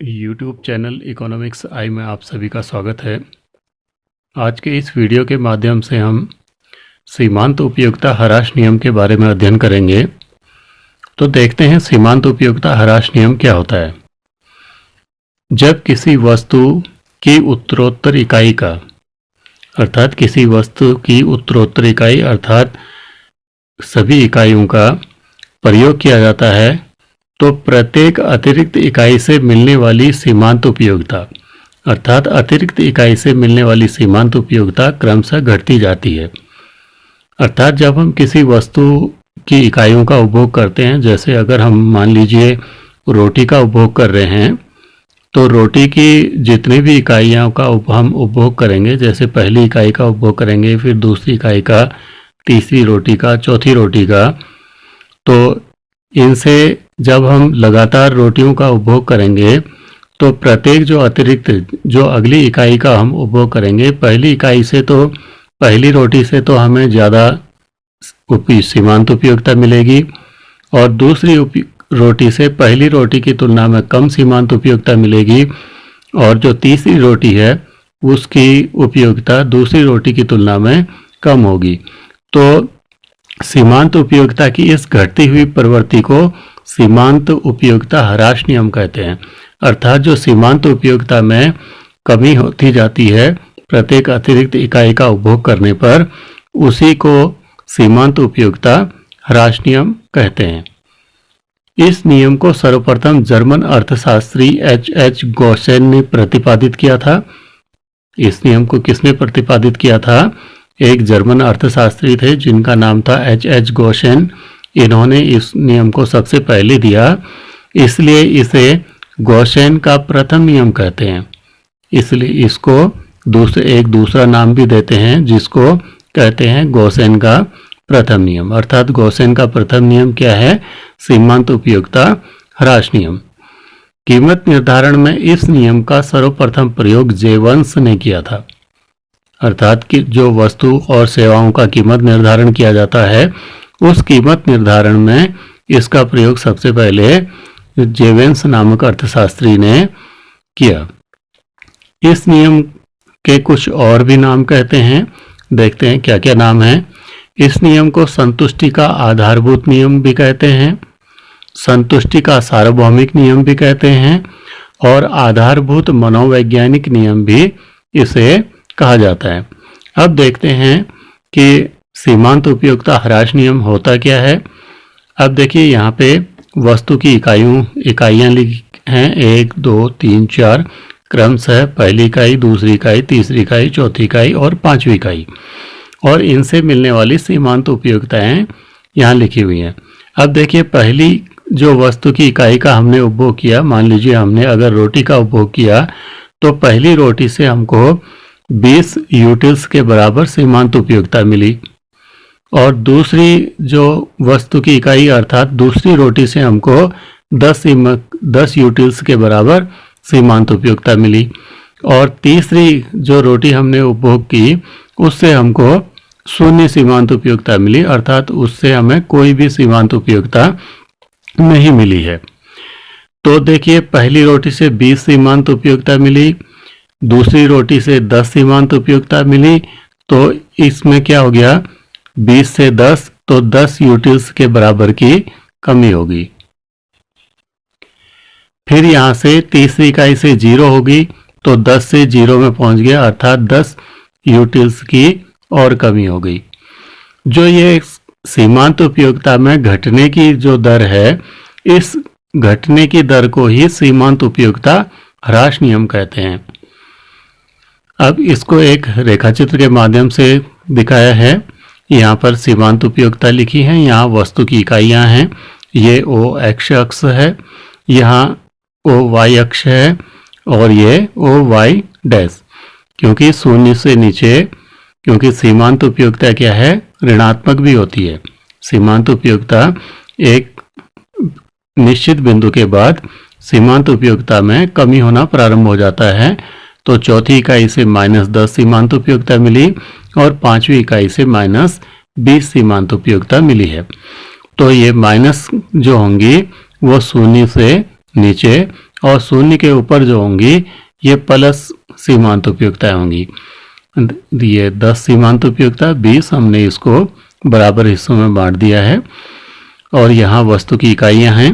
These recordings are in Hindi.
YouTube चैनल इकोनॉमिक्स आई में आप सभी का स्वागत है। आज के इस वीडियो के माध्यम से हम सीमांत उपयोगिता ह्रास नियम के बारे में अध्ययन करेंगे। तो देखते हैं सीमांत उपयोगिता ह्रास नियम क्या होता है। जब किसी वस्तु की उत्तरोत्तर इकाई का अर्थात किसी वस्तु की उत्तरोत्तर इकाई अर्थात सभी इकाइयों का प्रयोग किया जाता है तो प्रत्येक अतिरिक्त इकाई से मिलने वाली सीमांत उपयोगिता अर्थात अतिरिक्त इकाई से मिलने वाली सीमांत उपयोगिता क्रमशः घटती जाती है। अर्थात जब हम किसी वस्तु की इकाइयों का उपभोग करते हैं, जैसे अगर हम मान लीजिए रोटी का उपभोग कर रहे हैं तो रोटी की जितनी भी इकाइयों का हम उपभोग करेंगे, जैसे पहली इकाई का उपभोग करेंगे, फिर दूसरी इकाई का, तीसरी रोटी का, चौथी रोटी का, तो इनसे जब हम लगातार रोटियों का उपभोग करेंगे तो प्रत्येक जो अतिरिक्त जो अगली इकाई का हम उपभोग करेंगे, पहली इकाई से तो पहली रोटी से तो हमें ज़्यादा सीमांत उपयोगिता मिलेगी और दूसरी रोटी से पहली रोटी की तुलना में कम सीमांत उपयोगिता मिलेगी और जो तीसरी रोटी है उसकी उपयोगिता दूसरी रोटी की तुलना में कम होगी। तो सीमांत उपयोगिता की इस घटती हुई प्रवृत्ति को सीमांत उपयोगिता ह्रास नियम कहते हैं। अर्थात जो सीमांत उपयोगिता में कमी होती जाती है प्रत्येक अतिरिक्त इकाई का उपभोग करने पर, उसी को सीमांत उपयोगिता ह्रास नियम कहते हैं। इस नियम को सर्वप्रथम जर्मन अर्थशास्त्री H.H. गॉसेन ने प्रतिपादित किया था। इस नियम को किसने प्रतिपादित किया था? एक जर्मन अर्थशास्त्री थे जिनका नाम था H.H. गॉसेन। इन्होंने इस नियम को सबसे पहले दिया, इसलिए इसे गॉसेन का प्रथम नियम कहते हैं। इसलिए इसको एक दूसरा नाम भी देते हैं जिसको कहते हैं गॉसेन का प्रथम नियम। अर्थात गॉसेन का प्रथम नियम क्या है? सीमांत उपयोगिता ह्रास नियम। कीमत निर्धारण में इस नियम का सर्वप्रथम प्रयोग जेवंस ने किया था। अर्थात कि जो वस्तु और सेवाओं का कीमत निर्धारण किया जाता है उस कीमत निर्धारण में इसका प्रयोग सबसे पहले जेवेंस नामक अर्थशास्त्री ने किया। इस नियम के कुछ और भी नाम कहते हैं, देखते हैं क्या क्या नाम है। इस नियम को संतुष्टि का आधारभूत नियम भी कहते हैं, संतुष्टि का सार्वभौमिक नियम भी कहते हैं और आधारभूत मनोवैज्ञानिक नियम भी इसे कहा जाता है। अब देखते हैं कि सीमांत उपयोगिता ह्रास नियम होता क्या है। अब देखिए यहाँ पे वस्तु की इकाइयाँ लिखी हैं 1, 2, 3, 4 क्रमशः पहली इकाई, दूसरी इकाई, तीसरी इकाई, चौथी इकाई और पांचवी इकाई, और इनसे मिलने वाली सीमांत उपयोगिताएं यहाँ लिखी हुई हैं। अब देखिए पहली जो वस्तु की इकाई का हमने उपभोग किया, मान लीजिए हमने अगर रोटी का उपभोग किया तो पहली रोटी से हमको 20 यूटिल्स के बराबर सीमांत उपयोगिता मिली और दूसरी जो वस्तु की इकाई अर्थात दूसरी रोटी से हमको 10 यूटिल्स के बराबर सीमांत उपयोगिता मिली और तीसरी जो रोटी हमने उपभोग की उससे हमको 0 सीमांत उपयोगिता मिली, अर्थात उससे हमें कोई भी सीमांत उपयोगिता नहीं मिली है। तो देखिए पहली रोटी से 20 सीमांत उपयोगिता मिली, दूसरी रोटी से 10 सीमांत उपयोगिता मिली, तो इसमें क्या हो गया 20 से 10 तो 10 यूटिल्स के बराबर की कमी होगी। फिर यहाँ से तीसरी इकाई से 0 होगी तो 10 से 0 में पहुंच गया, अर्थात 10 यूटिल्स की और कमी हो गई। जो ये सीमांत उपयोगिता में घटने की जो दर है, इस घटने की दर को ही सीमांत उपयोगिता ह्रास नियम कहते हैं। अब इसको एक रेखाचित्र के माध्यम से दिखाया है। यहाँ पर सीमांत उपयोगिता लिखी है, यहाँ वस्तु की इकाइयाँ हैं, ये O x अक्ष है, यहाँ O y अक्ष है और ये O y डैश। क्योंकि 0 से नीचे, क्योंकि सीमांत उपयोगिता क्या है, ऋणात्मक भी होती है। सीमांत उपयोगिता एक निश्चित बिंदु के बाद सीमांत उपयोगिता में कमी होना प्रारंभ हो जाता है। तो चौथी इकाई से -10 सीमांत उपयोगिता मिली और पांचवी इकाई से -20 सीमांत उपयोगिता मिली है। तो ये माइनस जो होंगी वो 0 से नीचे और शून्य के ऊपर जो होंगी ये प्लस सीमांत उपयुक्ताएं होंगी। ये 10 सीमांत उपयुक्ता, 20 हमने इसको बराबर हिस्सों में बांट दिया है और यहाँ वस्तु की इकाइयाँ हैं।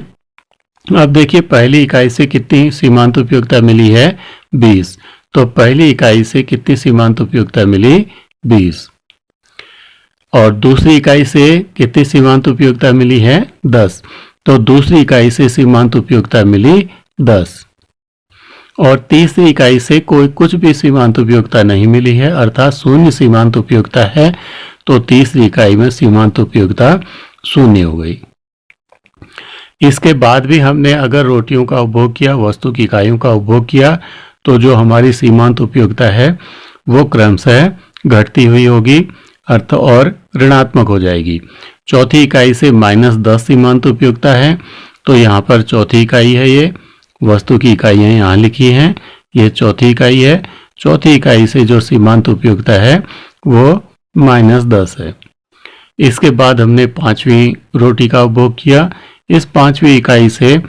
अब देखिए पहली इकाई से कितनी सीमांत उपयुक्ता मिली है, 20। तो पहली इकाई से कितनी सीमांत उपयुक्ता मिली, 20। और दूसरी इकाई से कितनी सीमांत उपयुक्ता मिली है, 10। तो दूसरी इकाई से सीमांत उपयुक्ता मिली 10। और तीसरी इकाई से कोई कुछ भी सीमांत उपयुक्ता नहीं मिली है, अर्थात शून्य सीमांत उपयुक्ता है। तो तीसरी इकाई में सीमांत उपयुक्ता शून्य हो गई। इसके बाद भी हमने अगर रोटियों का उपभोग किया, वस्तु की इकाइयों का उपभोग किया, तो जो हमारी सीमांत उपयुक्ता है वो क्रमशः घटती हुई होगी अर्थ और ऋणात्मक हो जाएगी। चौथी इकाई से -10 सीमांत उपयुक्ता है, तो यहाँ पर चौथी इकाई है, ये वस्तु की इकाइयाँ यहाँ लिखी हैं, ये चौथी इकाई है। चौथी इकाई से जो सीमांत उपयुक्ता है वो -10 है। इसके बाद हमने पांचवी रोटी का उपभोग किया, इस पांचवी इकाई से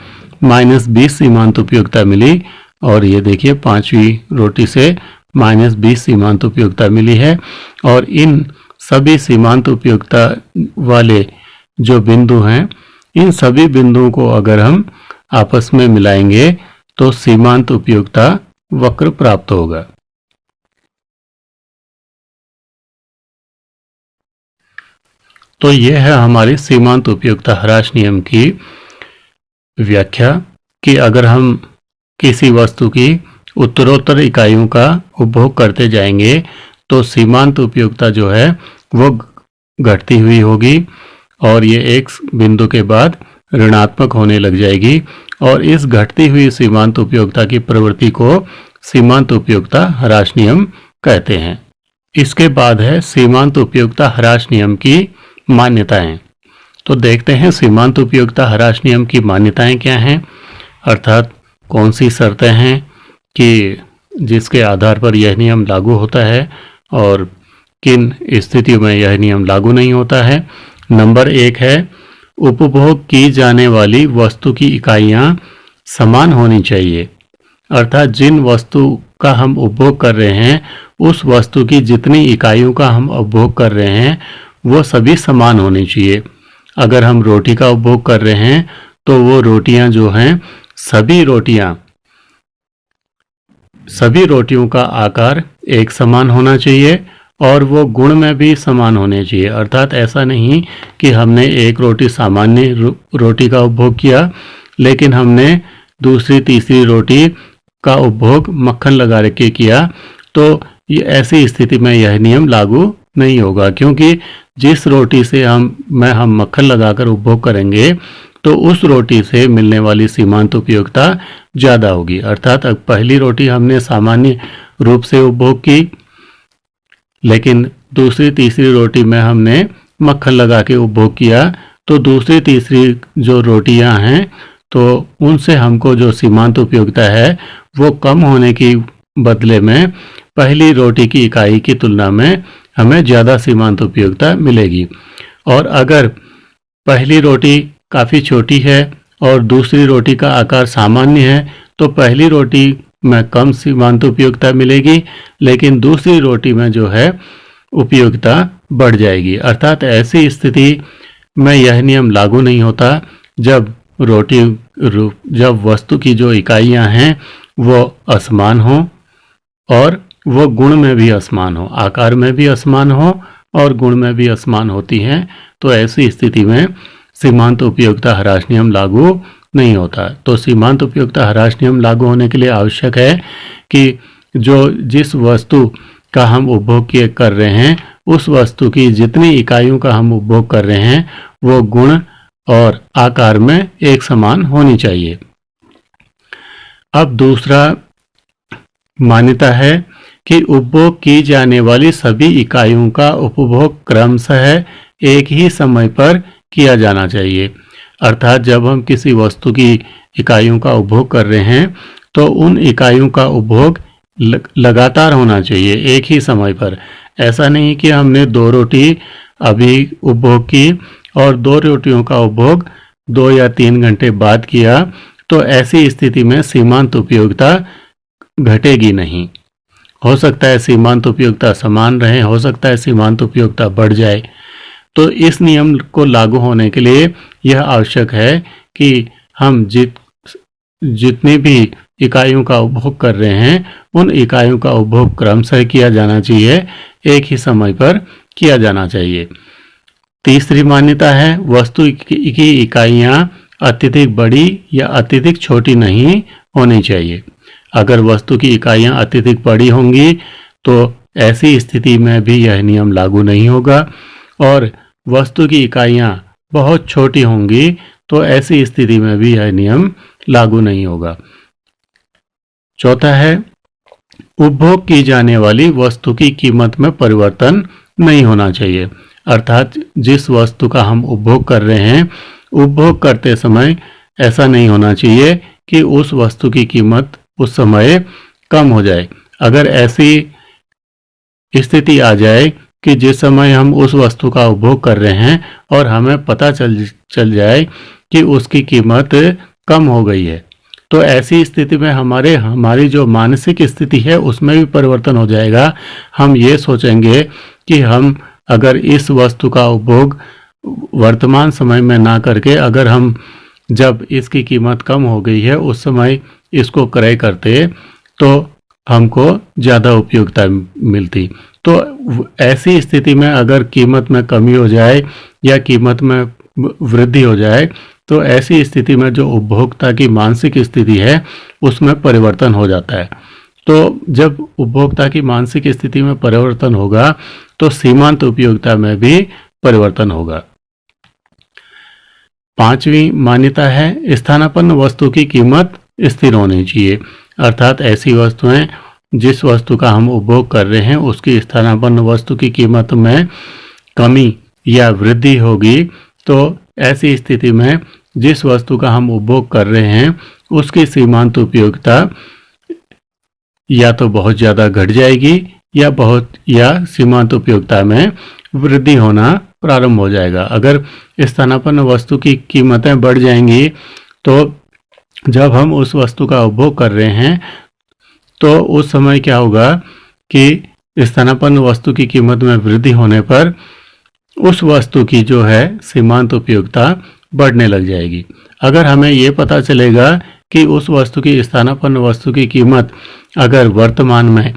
-20 सीमांत उपयुक्ता मिली और ये देखिए पांचवी रोटी से -20 सीमांत उपयुक्ता मिली है। और इन सभी सीमांत उपयुक्ता वाले जो बिंदु हैं, इन सभी बिंदुओं को अगर हम आपस में मिलाएंगे तो सीमांत उपयुक्ता वक्र प्राप्त होगा। तो यह है हमारी सीमांत उपयुक्ता ह्रास नियम की व्याख्या कि अगर हम किसी वस्तु की उत्तरोत्तर इकाइयों का उपभोग करते जाएंगे तो सीमांत उपयुक्ता जो है वो घटती हुई होगी और ये एक बिंदु के बाद ऋणात्मक होने लग जाएगी और इस घटती हुई सीमांत उपयुक्ता की प्रवृत्ति को सीमांत उपयुक्ता ह्रास नियम कहते हैं। इसके बाद है सीमांत उपयुक्ता ह्रास नियम की मान्यताएं। तो देखते हैं सीमांत उपयुक्ता ह्रास नियम की मान्यताएं क्या हैं, अर्थात कौन सी शर्तें हैं कि जिसके आधार पर यह नियम लागू होता है और किन स्थितियों में यह नियम लागू नहीं होता है। नंबर 1 है उपभोग की जाने वाली वस्तु की इकाइयां समान होनी चाहिए, अर्थात जिन वस्तु का हम उपभोग कर रहे हैं उस वस्तु की जितनी इकाइयों का हम उपभोग कर रहे हैं वो सभी समान होनी चाहिए। अगर हम रोटी का उपभोग कर रहे हैं तो वो रोटियां जो हैं सभी रोटियों का आकार एक समान होना चाहिए और वो गुण में भी समान होने चाहिए। अर्थात ऐसा नहीं कि हमने एक रोटी सामान्य रोटी का उपभोग किया लेकिन हमने दूसरी तीसरी रोटी का उपभोग मक्खन लगा के किया, तो ये ऐसी स्थिति में यह नियम लागू नहीं होगा, क्योंकि जिस रोटी से हम मक्खन लगाकर उपभोग करेंगे तो उस रोटी से मिलने वाली सीमांत उपयुक्ता ज़्यादा होगी। अर्थात अब पहली रोटी हमने सामान्य रूप से उपभोग की लेकिन दूसरी तीसरी रोटी में हमने मक्खन लगा के उपभोग किया, तो दूसरी तीसरी जो रोटियां हैं तो उनसे हमको जो सीमांत उपयुक्ता है वो कम होने की बदले में पहली रोटी की इकाई की तुलना में हमें ज़्यादा सीमांत उपयुक्ता मिलेगी। और अगर पहली रोटी काफ़ी छोटी है और दूसरी रोटी का आकार सामान्य है तो पहली रोटी में कम सीमांत उपयुक्ता मिलेगी लेकिन दूसरी रोटी में जो है उपयुक्ता बढ़ जाएगी। अर्थात ऐसी स्थिति में यह नियम लागू नहीं होता जब वस्तु की जो इकाइयां हैं वो असमान हो और वो गुण में भी असमान हो, आकार में भी असमान हो और गुण में भी असमान होती हैं, तो ऐसी स्थिति में सीमांत उपयुक्ता ह्रास नियम लागू नहीं होता। तो सीमांत उपयुक्ता ह्रास नियम लागू होने के लिए आवश्यक है कि जिस वस्तु का हम उपभोग कर रहे हैं उस वस्तु की जितनी इकाइयों का हम उपभोग कर रहे हैं वो गुण और आकार में एक समान होनी चाहिए। अब दूसरा मान्यता है कि उपभोग की जाने वाली सभी इकाइयों का उपभोग क्रमशः एक ही समय पर किया जाना चाहिए। अर्थात जब हम किसी वस्तु की इकाइयों का उपभोग कर रहे हैं तो उन इकाइयों का उपभोग लगातार होना चाहिए एक ही समय पर। ऐसा नहीं कि हमने 2 रोटी अभी उपभोग की और 2 रोटियों का उपभोग 2 या 3 घंटे बाद किया तो ऐसी स्थिति में सीमांत उपयोगिता घटेगी नहीं। हो सकता है सीमांत उपयोगिता समान रहे, हो सकता है सीमांत उपयोगिता बढ़ जाए। तो इस नियम को लागू होने के लिए यह आवश्यक है कि हम जितनी भी इकाइयों का उपभोग कर रहे हैं उन इकाइयों का उपभोग क्रमशः किया जाना चाहिए, एक ही समय पर किया जाना चाहिए। तीसरी मान्यता है वस्तु की इकाइयां अत्यधिक बड़ी या अत्यधिक छोटी नहीं होनी चाहिए। अगर वस्तु की इकाइयां अत्यधिक बड़ी होंगी तो ऐसी स्थिति में भी यह नियम लागू नहीं होगा, और वस्तु की इकाइयां बहुत छोटी होंगी तो ऐसी स्थिति में भी यह नियम लागू नहीं होगा। चौथा है उपभोग की जाने वाली वस्तु की कीमत में परिवर्तन नहीं होना चाहिए। अर्थात जिस वस्तु का हम उपभोग कर रहे हैं, उपभोग करते समय ऐसा नहीं होना चाहिए कि उस वस्तु की कीमत उस समय कम हो जाए। अगर ऐसी स्थिति आ जाए कि जिस समय हम उस वस्तु का उपभोग कर रहे हैं और हमें पता चल जाए कि उसकी कीमत कम हो गई है, तो ऐसी स्थिति में हमारी जो मानसिक स्थिति है उसमें भी परिवर्तन हो जाएगा। हम ये सोचेंगे कि हम अगर इस वस्तु का उपभोग वर्तमान समय में ना करके अगर हम जब इसकी कीमत कम हो गई है उस समय इसको क्रय करते तो हमको ज़्यादा उपयोगिता मिलती। तो ऐसी स्थिति में अगर कीमत में कमी हो जाए या कीमत में वृद्धि हो जाए तो ऐसी स्थिति में जो उपभोक्ता की मानसिक स्थिति है उसमें परिवर्तन हो जाता है। तो जब उपभोक्ता की मानसिक स्थिति में परिवर्तन होगा तो सीमांत उपयोगिता में भी परिवर्तन होगा। पांचवी मान्यता है स्थानापन्न वस्तु की कीमत स्थिर होनी चाहिए। अर्थात ऐसी वस्तुएं जिस वस्तु का हम उपभोग कर रहे हैं उसकी स्थानापन्न वस्तु की कीमत में कमी या वृद्धि होगी तो ऐसी स्थिति में जिस वस्तु का हम उपभोग कर रहे हैं उसकी सीमांत उपयोगिता या तो बहुत ज़्यादा घट जाएगी या सीमांत उपयोगिता में वृद्धि होना प्रारंभ हो जाएगा। अगर स्थानापन्न वस्तु की कीमतें बढ़ जाएंगी तो जब हम उस वस्तु का उपभोग कर रहे हैं तो उस समय क्या होगा कि स्थानापन्न वस्तु की कीमत में वृद्धि होने पर उस वस्तु की जो है सीमांत उपयोगिता बढ़ने लग जाएगी। अगर हमें ये पता चलेगा कि उस वस्तु की स्थानापन्न वस्तु की कीमत अगर वर्तमान में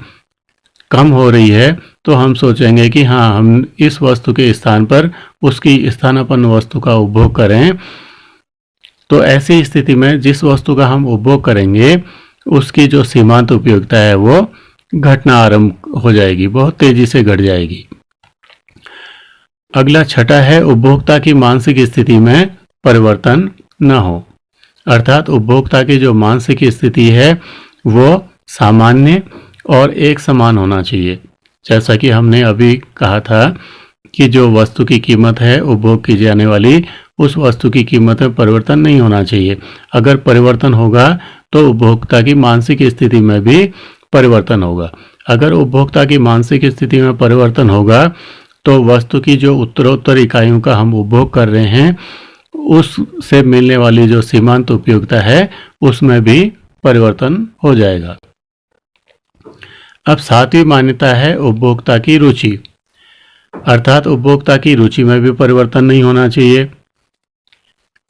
कम हो रही है तो हम सोचेंगे कि हाँ, हम इस वस्तु के स्थान पर उसकी स्थानापन्न वस्तु का उपभोग करें। तो ऐसी स्थिति में जिस वस्तु का हम उपभोग करेंगे उसकी जो सीमांत उपयोगिता है वो घटना आरंभ हो जाएगी, बहुत तेजी से घट जाएगी। अगला छठा है उपभोक्ता की मानसिक स्थिति में परिवर्तन न हो। अर्थात उपभोक्ता की जो मानसिक स्थिति है वो सामान्य और एक समान होना चाहिए। जैसा कि हमने अभी कहा था कि जो वस्तु की कीमत है उपभोग की जाने वाली उस वस्तु की कीमत में परिवर्तन नहीं होना चाहिए। अगर परिवर्तन होगा तो उपभोक्ता की मानसिक स्थिति में भी परिवर्तन होगा। अगर उपभोक्ता की मानसिक स्थिति में परिवर्तन होगा तो वस्तु की जो उत्तरोत्तर इकाइयों का हम उपभोग कर रहे हैं उससे मिलने वाली जो सीमांत उपयोगिता है उसमें भी परिवर्तन हो जाएगा। अब सातवीं मान्यता है उपभोक्ता की रुचि। अर्थात उपभोक्ता की रुचि में भी परिवर्तन नहीं होना चाहिए,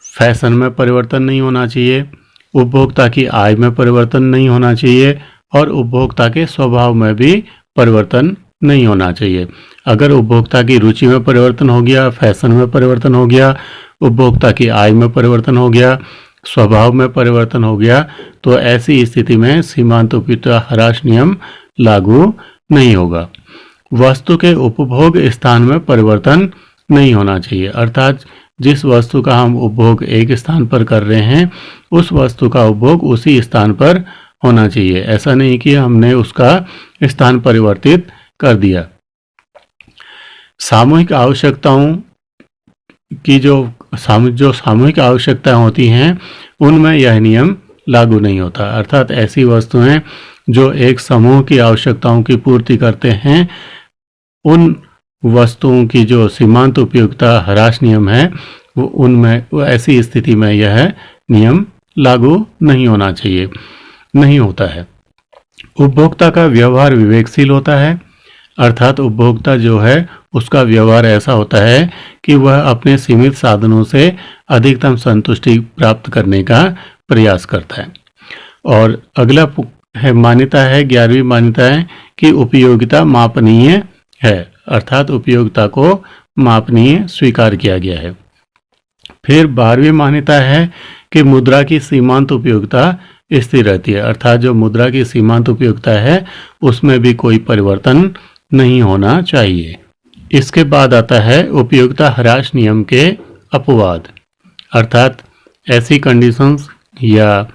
फैशन में परिवर्तन नहीं होना चाहिए, उपभोक्ता की आय में परिवर्तन नहीं होना चाहिए और उपभोक्ता के स्वभाव में भी परिवर्तन नहीं होना चाहिए। अगर उपभोक्ता की रुचि में परिवर्तन हो गया, फैशन में परिवर्तन हो गया, उपभोक्ता की आय में परिवर्तन हो गया, स्वभाव में परिवर्तन हो गया तो ऐसी स्थिति में सीमांत उपयोगिता ह्रास नियम लागू नहीं होगा। वस्तु के उपभोग स्थान में परिवर्तन नहीं होना चाहिए। अर्थात जिस वस्तु का हम उपभोग एक स्थान पर कर रहे हैं उस वस्तु का उपभोग उसी स्थान पर होना चाहिए। ऐसा नहीं कि हमने उसका स्थान परिवर्तित कर दिया। सामूहिक आवश्यकताओं की जो सामूहिक आवश्यकताएं होती हैं उनमें यह नियम लागू नहीं होता। अर्थात ऐसी वस्तुएं जो एक समूह की आवश्यकताओं की पूर्ति करते हैं उन वस्तुओं की जो सीमांत उपयोगिता ह्रास नियम है वो ऐसी स्थिति में यह नियम लागू नहीं होना चाहिए, नहीं होता है। उपभोक्ता का व्यवहार विवेकशील होता है, अर्थात उपभोक्ता जो है उसका व्यवहार ऐसा होता है कि वह अपने सीमित साधनों से अधिकतम संतुष्टि प्राप्त करने का प्रयास करता है। और अगला है मान्यता है, 11वीं मान्यता है कि उपयोगिता मापनीय है, अर्थात उपयोगिता को मापनीय स्वीकार किया गया है। फिर 12वीं मान्यता है कि मुद्रा की सीमांत उपयोगिता स्थिर रहती है, अर्थात जो मुद्रा की सीमांत उपयोगिता है उसमें भी कोई परिवर्तन नहीं होना चाहिए। इसके बाद आता है उपयोगिता ह्रास नियम के अपवाद, अर्थात ऐसी कंडीशंस या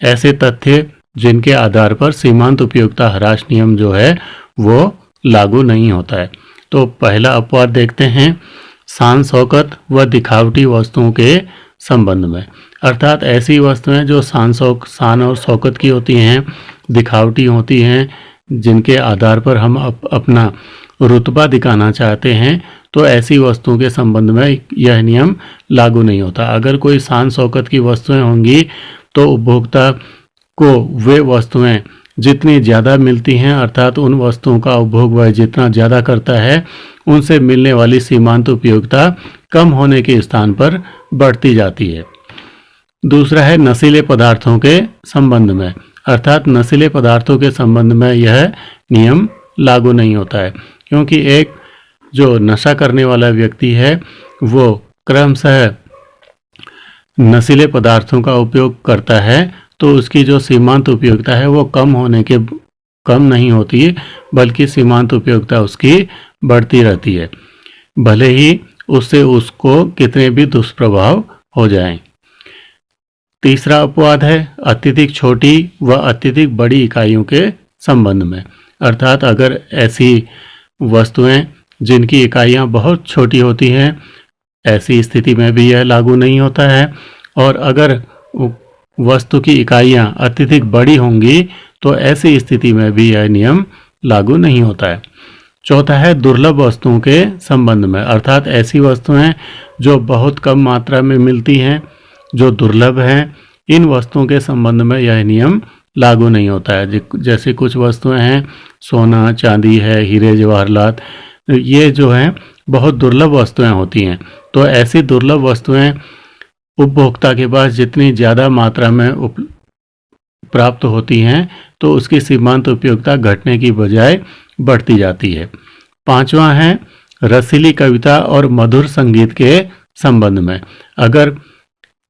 ऐसे तथ्य जिनके आधार पर सीमांत उपयोगिता ह्रास नियम जो है वो लागू नहीं होता है। तो पहला अपवाद देखते हैं, शान शौकत व दिखावटी वस्तुओं के संबंध में, अर्थात ऐसी वस्तुएं जो शान और शौकत की होती हैं, दिखावटी होती हैं, जिनके आधार पर हम अपना रुतबा दिखाना चाहते हैं, तो ऐसी वस्तुओं के संबंध में यह नियम लागू नहीं होता। अगर कोई शान शौकत की वस्तुएं होंगी तो उपभोक्ता को वे वस्तुएं जितनी ज़्यादा मिलती हैं, अर्थात उन वस्तुओं का उपभोग वह जितना ज़्यादा करता है, उनसे मिलने वाली सीमांत उपयोगिता कम होने के स्थान पर बढ़ती जाती है। दूसरा है नशीले पदार्थों के संबंध में, अर्थात नशीले पदार्थों के संबंध में यह नियम लागू नहीं होता है, क्योंकि एक जो नशा करने वाला व्यक्ति है वो क्रमशः नशीले पदार्थों का उपयोग करता है, तो उसकी जो सीमांत उपयोगिता है वो कम नहीं होती, बल्कि सीमांत उपयोगिता उसकी बढ़ती रहती है, भले ही उससे उसको कितने भी दुष्प्रभाव हो जाएं। तीसरा अपवाद है अत्यधिक छोटी व अत्यधिक बड़ी इकाइयों के संबंध में, अर्थात अगर ऐसी वस्तुएं जिनकी इकाइयां बहुत छोटी होती हैं, ऐसी स्थिति में भी यह लागू नहीं होता है। और अगर वस्तु की इकाइयां अत्यधिक बड़ी होंगी तो ऐसी स्थिति में भी यह नियम लागू नहीं होता है। चौथा है दुर्लभ वस्तुओं के संबंध में, अर्थात ऐसी वस्तुएं जो बहुत कम मात्रा में मिलती हैं, जो दुर्लभ हैं, इन वस्तुओं के संबंध में यह नियम लागू नहीं होता है। जैसे कुछ वस्तुएं हैं, सोना चांदी है, हीरे जवाहरात, ये जो हैं बहुत दुर्लभ वस्तुएं होती हैं, तो ऐसी दुर्लभ वस्तुएं उपभोक्ता के पास जितनी ज़्यादा मात्रा में प्राप्त होती हैं तो उसकी सीमांत उपयोगिता घटने की बजाय बढ़ती जाती है। पांचवा है रसीली कविता और मधुर संगीत के संबंध में, अगर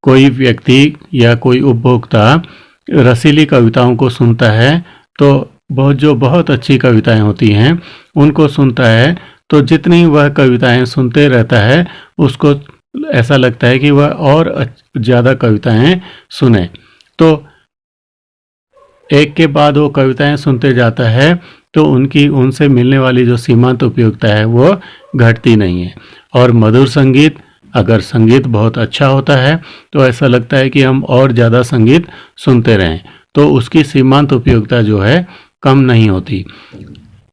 कोई व्यक्ति या कोई उपभोक्ता रसीली कविताओं को सुनता है तो बहुत अच्छी कविताएं होती हैं उनको सुनता है, तो जितनी वह कविताएं सुनते रहता है उसको ऐसा लगता है कि वह और ज़्यादा कविताएं सुने, तो एक के बाद वो कविताएं सुनते जाता है तो उनसे मिलने वाली जो सीमांत उपयोगिता है वो घटती नहीं है। और मधुर संगीत, अगर संगीत बहुत अच्छा होता है तो ऐसा लगता है कि हम और ज़्यादा संगीत सुनते रहें, तो उसकी सीमांत उपयोगिता जो है कम नहीं होती।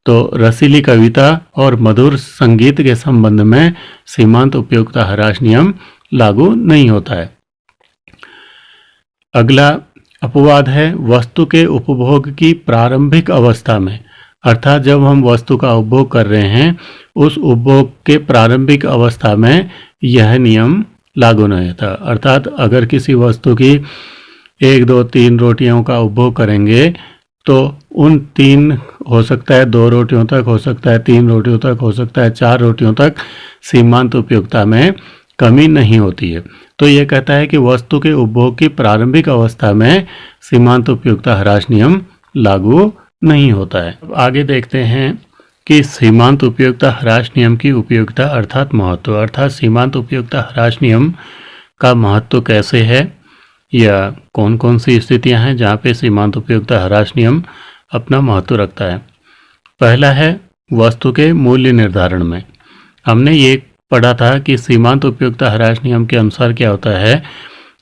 तो रसीली कविता और मधुर संगीत के संबंध में सीमांत उपयोगिता ह्रास नियम लागू नहीं होता है। अगला अपवाद है वस्तु के उपभोग की प्रारंभिक अवस्था में, अर्थात जब हम वस्तु का उपभोग कर रहे हैं उस उपभोग के प्रारंभिक अवस्था में यह नियम लागू नहीं होता। अर्थात अगर किसी वस्तु की 1, 2, 3 रोटियों का उपभोग करेंगे तो उन 3 हो सकता है 2 रोटियों तक, हो सकता है 3 रोटियों तक, हो सकता है 4 रोटियों तक सीमांत उपयोगिता में कमी नहीं होती है। तो यह कहता है कि वस्तु के उपभोग की प्रारंभिक अवस्था में सीमांत उपयोगिता ह्रास नियम लागू नहीं होता है। अब आगे देखते हैं कि सीमांत उपयोगिता ह्रास नियम की उपयोगिता अर्थात महत्व, अर्थात सीमांत उपयोगिता ह्रास नियम का महत्व कैसे है या कौन कौन सी स्थितियां हैं जहां पे सीमांत उपयोगिता ह्रास नियम अपना महत्व रखता है। पहला है वस्तु के मूल्य निर्धारण में। हमने ये पढ़ा था कि सीमांत उपयोगिता ह्रास नियम के अनुसार क्या होता है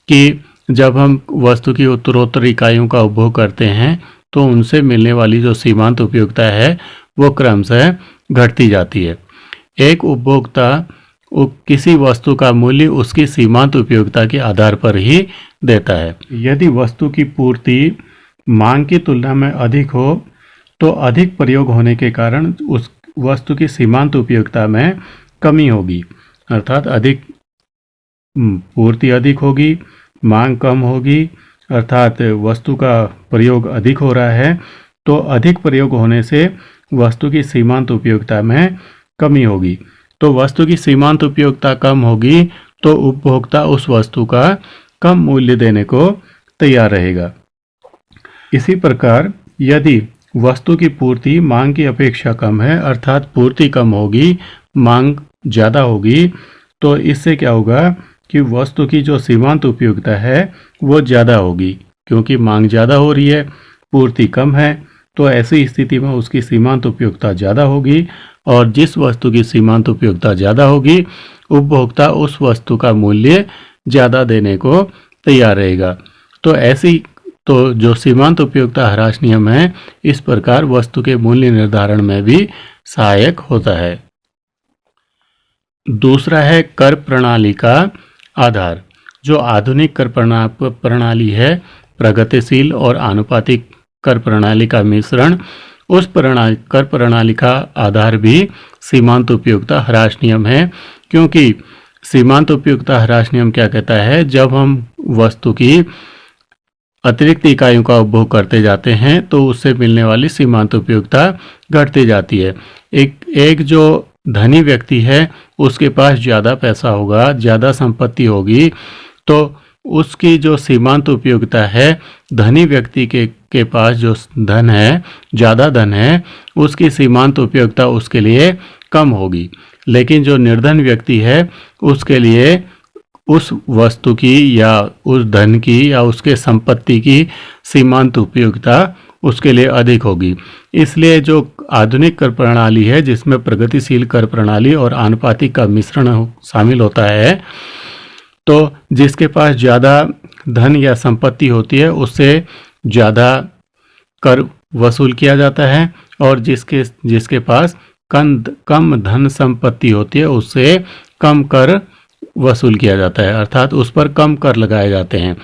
कि जब हम वस्तु की उत्तरोत्तर इकाइयों का उपभोग करते हैं तो उनसे मिलने वाली जो सीमांत उपयोगिता है वो क्रमशः घटती जाती है। एक उपभोक्ता किसी वस्तु का मूल्य उसकी सीमांत उपयोगिता के आधार पर ही देता है। यदि वस्तु की पूर्ति मांग की तुलना में अधिक हो तो अधिक प्रयोग होने के कारण उस वस्तु की सीमांत उपयोगिता में कमी होगी, अर्थात अधिक पूर्ति अधिक होगी, मांग कम होगी, अर्थात वस्तु का प्रयोग अधिक हो रहा है तो अधिक प्रयोग होने से वस्तु की सीमांत उपयोगिता में कमी होगी। तो वस्तु की सीमांत उपयोगिता कम होगी तो उपभोक्ता उस वस्तु का कम मूल्य देने को तैयार रहेगा। इसी प्रकार यदि वस्तु की पूर्ति मांग की अपेक्षा कम है, अर्थात पूर्ति कम होगी, मांग ज़्यादा होगी, तो इससे क्या होगा कि वस्तु की जो सीमांत उपयोगिता है वो ज़्यादा होगी, क्योंकि मांग ज़्यादा हो रही है, पूर्ति कम है, तो ऐसी स्थिति में उसकी सीमांत उपयोगिता ज़्यादा होगी और जिस वस्तु की सीमांत उपयोगिता ज़्यादा होगी उपभोक्ता उस वस्तु का मूल्य ज़्यादा देने को तैयार रहेगा। तो जो सीमांत उपयोगिता ह्रास नियम है इस प्रकार वस्तु के मूल्य निर्धारण में भी सहायक होता है। दूसरा है कर प्रणाली का आधार। जो आधुनिक कर प्रणाली है, प्रगतिशील और आनुपातिक कर प्रणाली का मिश्रण, उस कर प्रणाली का आधार भी सीमांत उपयोगिता ह्रास नियम है, क्योंकि सीमांत उपयोगिता ह्रास नियम क्या कहता है, जब हम वस्तु की अतिरिक्त इकाइयों का उपभोग करते जाते हैं तो उससे मिलने वाली सीमांत उपयोगिता घटती जाती है। एक जो धनी व्यक्ति है उसके पास ज़्यादा पैसा होगा, ज़्यादा संपत्ति होगी, तो उसकी जो सीमांत उपयोगिता है धनी व्यक्ति के पास जो धन है, ज़्यादा धन है, उसकी सीमांत उपयोगिता उसके लिए कम होगी। लेकिन जो निर्धन व्यक्ति है उसके लिए उस वस्तु की या उस धन की या उसके संपत्ति की सीमांत उपयोगिता उसके लिए अधिक होगी। इसलिए जो आधुनिक कर प्रणाली है जिसमें प्रगतिशील कर प्रणाली और आनुपातिक का मिश्रण शामिल होता है, तो जिसके पास ज़्यादा धन या संपत्ति होती है उससे ज़्यादा कर वसूल किया जाता है और जिसके पास कम धन संपत्ति होती है उससे कम कर वसूल किया जाता है, अर्थात उस पर कम कर लगाए जाते हैं।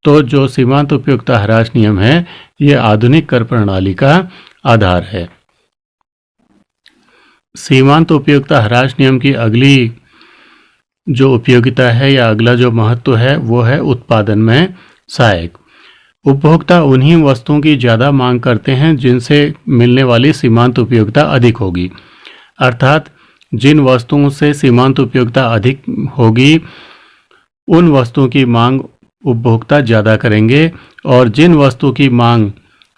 तो जो सीमांत उपयोगिता ह्रास नियम है ये आधुनिक कर प्रणाली का आधार है। सीमांत उपयोगिता ह्रास नियम की अगली जो उपयोगिता है या अगला जो महत्व है वो है उत्पादन में सहायक। उपभोक्ता उन्हीं वस्तुओं की ज़्यादा मांग करते हैं जिनसे मिलने वाली सीमांत उपयोगिता अधिक होगी, अर्थात जिन वस्तुओं से सीमांत उपयोगिता अधिक होगी उन वस्तुओं की मांग उपभोक्ता ज़्यादा करेंगे और जिन वस्तु की मांग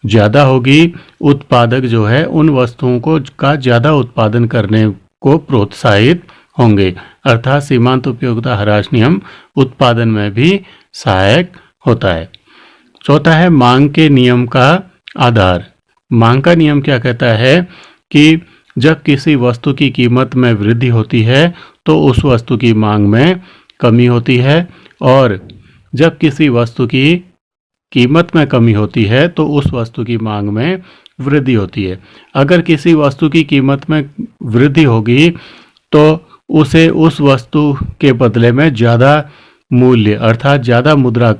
ज़्यादा होगी उत्पादक जो है उन वस्तुओं का ज़्यादा उत्पादन करने को प्रोत्साहित होंगे, अर्थात सीमांत उपयोगिता ह्रास नियम उत्पादन में भी सहायक होता है। चौथा है मांग के नियम का आधार। मांग का नियम क्या कहता है कि जब किसी वस्तु की कीमत में वृद्धि होती है तो उस वस्तु की मांग में कमी होती है और जब किसी वस्तु की कीमत में कमी होती है तो उस वस्तु की मांग में वृद्धि होती है। अगर किसी वस्तु की कीमत में वृद्धि होगी तो उसे उस वस्तु के बदले में ज़्यादा मूल्य अर्थात ज़्यादा मुद्रा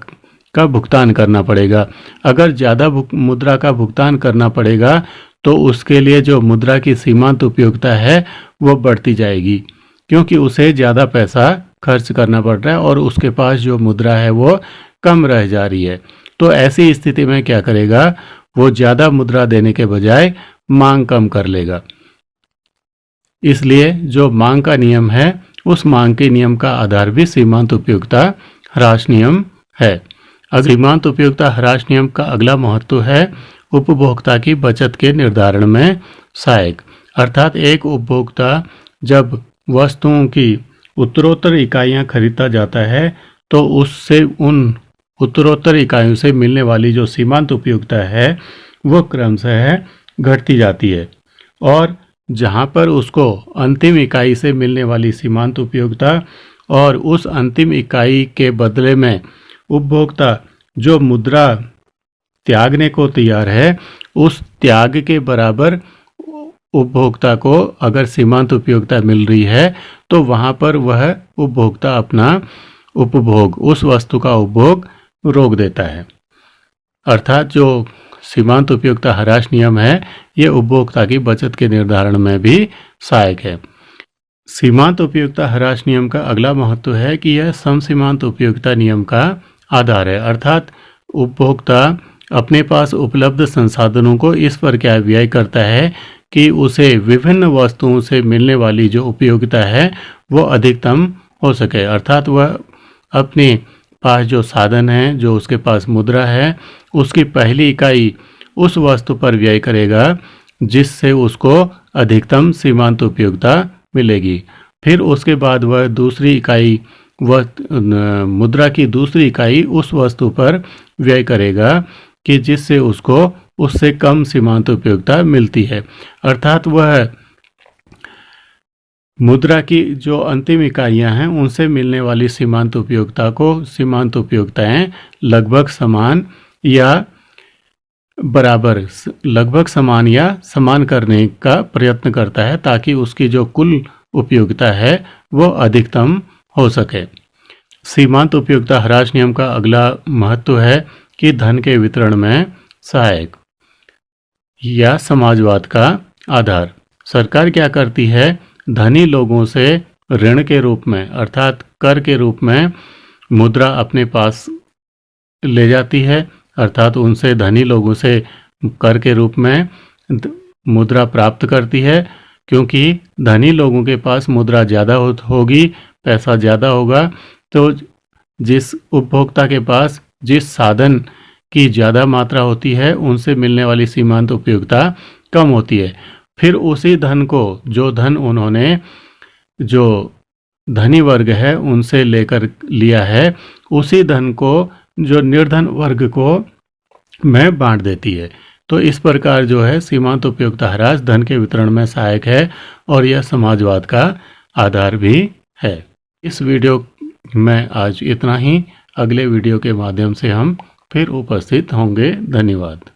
का भुगतान करना पड़ेगा। अगर ज़्यादा मुद्रा का भुगतान करना पड़ेगा तो उसके लिए जो मुद्रा की सीमांत उपयोगिता है वो बढ़ती जाएगी, क्योंकि उसे ज़्यादा पैसा खर्च करना पड़ रहा है और उसके पास जो मुद्रा है वो कम रह जा रही है। तो ऐसी स्थिति में क्या करेगा, वो ज़्यादा मुद्रा देने के बजाय मांग कम कर लेगा। इसलिए जो मांग का नियम है उस मांग के नियम का आधार भी सीमांत उपयोगिता ह्रास नियम है। सीमांत उपयोगिता ह्रास नियम का अगला महत्व है उपभोक्ता की बचत के निर्धारण में सहायक, अर्थात एक उपभोक्ता जब वस्तुओं की उत्तरोत्तर इकाइयां खरीदता जाता है तो उससे उन उत्तरोत्तर इकाइयों से मिलने वाली जो सीमांत उपयोगिता है वो क्रमशः घटती जाती है और जहां पर उसको अंतिम इकाई से मिलने वाली सीमांत उपयोगिता और उस अंतिम इकाई के बदले में उपभोक्ता जो मुद्रा त्यागने को तैयार है उस त्याग के बराबर उपभोक्ता को अगर सीमांत उपयोगिता मिल रही है तो वहाँ पर वह उपभोक्ता अपना उपभोग, उस वस्तु का उपभोग रोक देता है। अर्थात जो सीमांत उपयोगिता ह्रास नियम है ये उपभोक्ता की बचत के निर्धारण में भी सहायक है। सीमांत उपयोगिता ह्रास नियम का अगला महत्व है कि यह समसीमांत उपयोगिता नियम का आधार है। अर्थात उपभोक्ता अपने पास उपलब्ध संसाधनों को इस पर क्या व्यय करता है कि उसे विभिन्न वस्तुओं से मिलने वाली जो उपयोगिता है वो अधिकतम हो सके। अर्थात वह अपने पास जो साधन है, जो उसके पास मुद्रा है, उसकी पहली इकाई उस वस्तु पर व्यय करेगा जिससे उसको अधिकतम सीमांत उपयोगिता मिलेगी। फिर उसके बाद वह दूसरी इकाई, वह मुद्रा की दूसरी इकाई उस वस्तु पर व्यय करेगा कि जिससे उसको उससे कम सीमांत उपयोगिता मिलती है। अर्थात वह मुद्रा की जो अंतिम इकाइयां हैं उनसे मिलने वाली सीमांत उपयोगिता को सीमांत उपयोगिताएं लगभग समान या बराबर, लगभग समान या समान करने का प्रयत्न करता है ताकि उसकी जो कुल उपयोगिता है वो अधिकतम हो सके। सीमांत उपयोगिता ह्रास नियम का अगला महत्व है कि धन के वितरण में सहायक या समाजवाद का आधार। सरकार क्या करती है, धनी लोगों से ऋण के रूप में अर्थात कर के रूप में मुद्रा अपने पास ले जाती है। अर्थात उनसे, धनी लोगों से कर के रूप में मुद्रा प्राप्त करती है, क्योंकि धनी लोगों के पास मुद्रा ज़्यादा होगी, पैसा ज़्यादा होगा, तो जिस उपभोक्ता के पास जिस साधन की ज़्यादा मात्रा होती है उनसे मिलने वाली सीमांत उपयोगिता कम होती है। फिर उसी धन को, जो धन उन्होंने, जो धनी वर्ग है उनसे लेकर लिया है, उसी धन को जो निर्धन वर्ग को में बांट देती है। तो इस प्रकार जो है सीमांत उपयोगिता ह्रास धन के वितरण में सहायक है और यह समाजवाद का आधार भी है। इस वीडियो में आज इतना ही। अगले वीडियो के माध्यम से हम फिर उपस्थित होंगे। धन्यवाद।